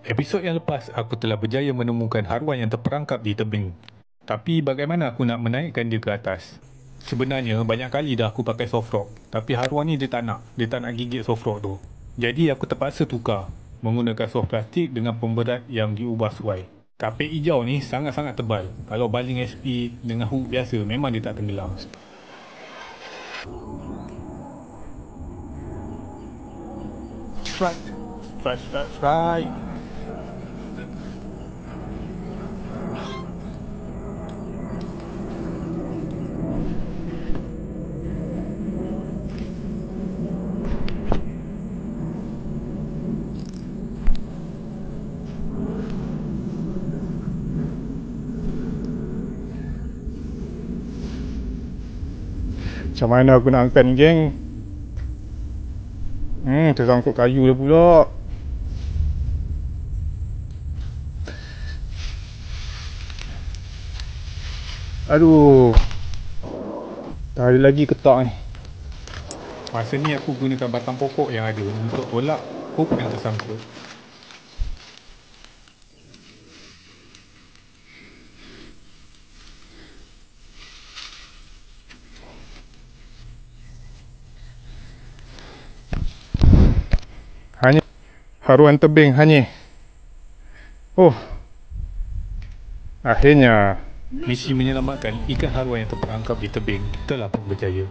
Episod yang lepas, aku telah berjaya menemukan haruan yang terperangkap di tebing. Tapi bagaimana aku nak menaikkan dia ke atas? Sebenarnya banyak kali dah aku pakai soft rock, tapi haruan ni dia tak nak gigit soft rock tu. Jadi aku terpaksa tukar, menggunakan soft plastik dengan pemberat yang diubah sesuai. Kapit hijau ni sangat-sangat tebal. Kalau baling SP dengan hook biasa, memang dia tak tenggelam. Right. Macam mana aku nak angkat ni, geng? Tersangkut kayu dah pula. Aduh, tak ada lagi ketak ni. Masa ni aku gunakan batang pokok yang ada untuk tolak hook yang tersangkut. Hanya haruan tebing hanya. Oh, akhirnya misi menyelamatkan ikan haruan yang terperangkap di tebing telah pun berjaya.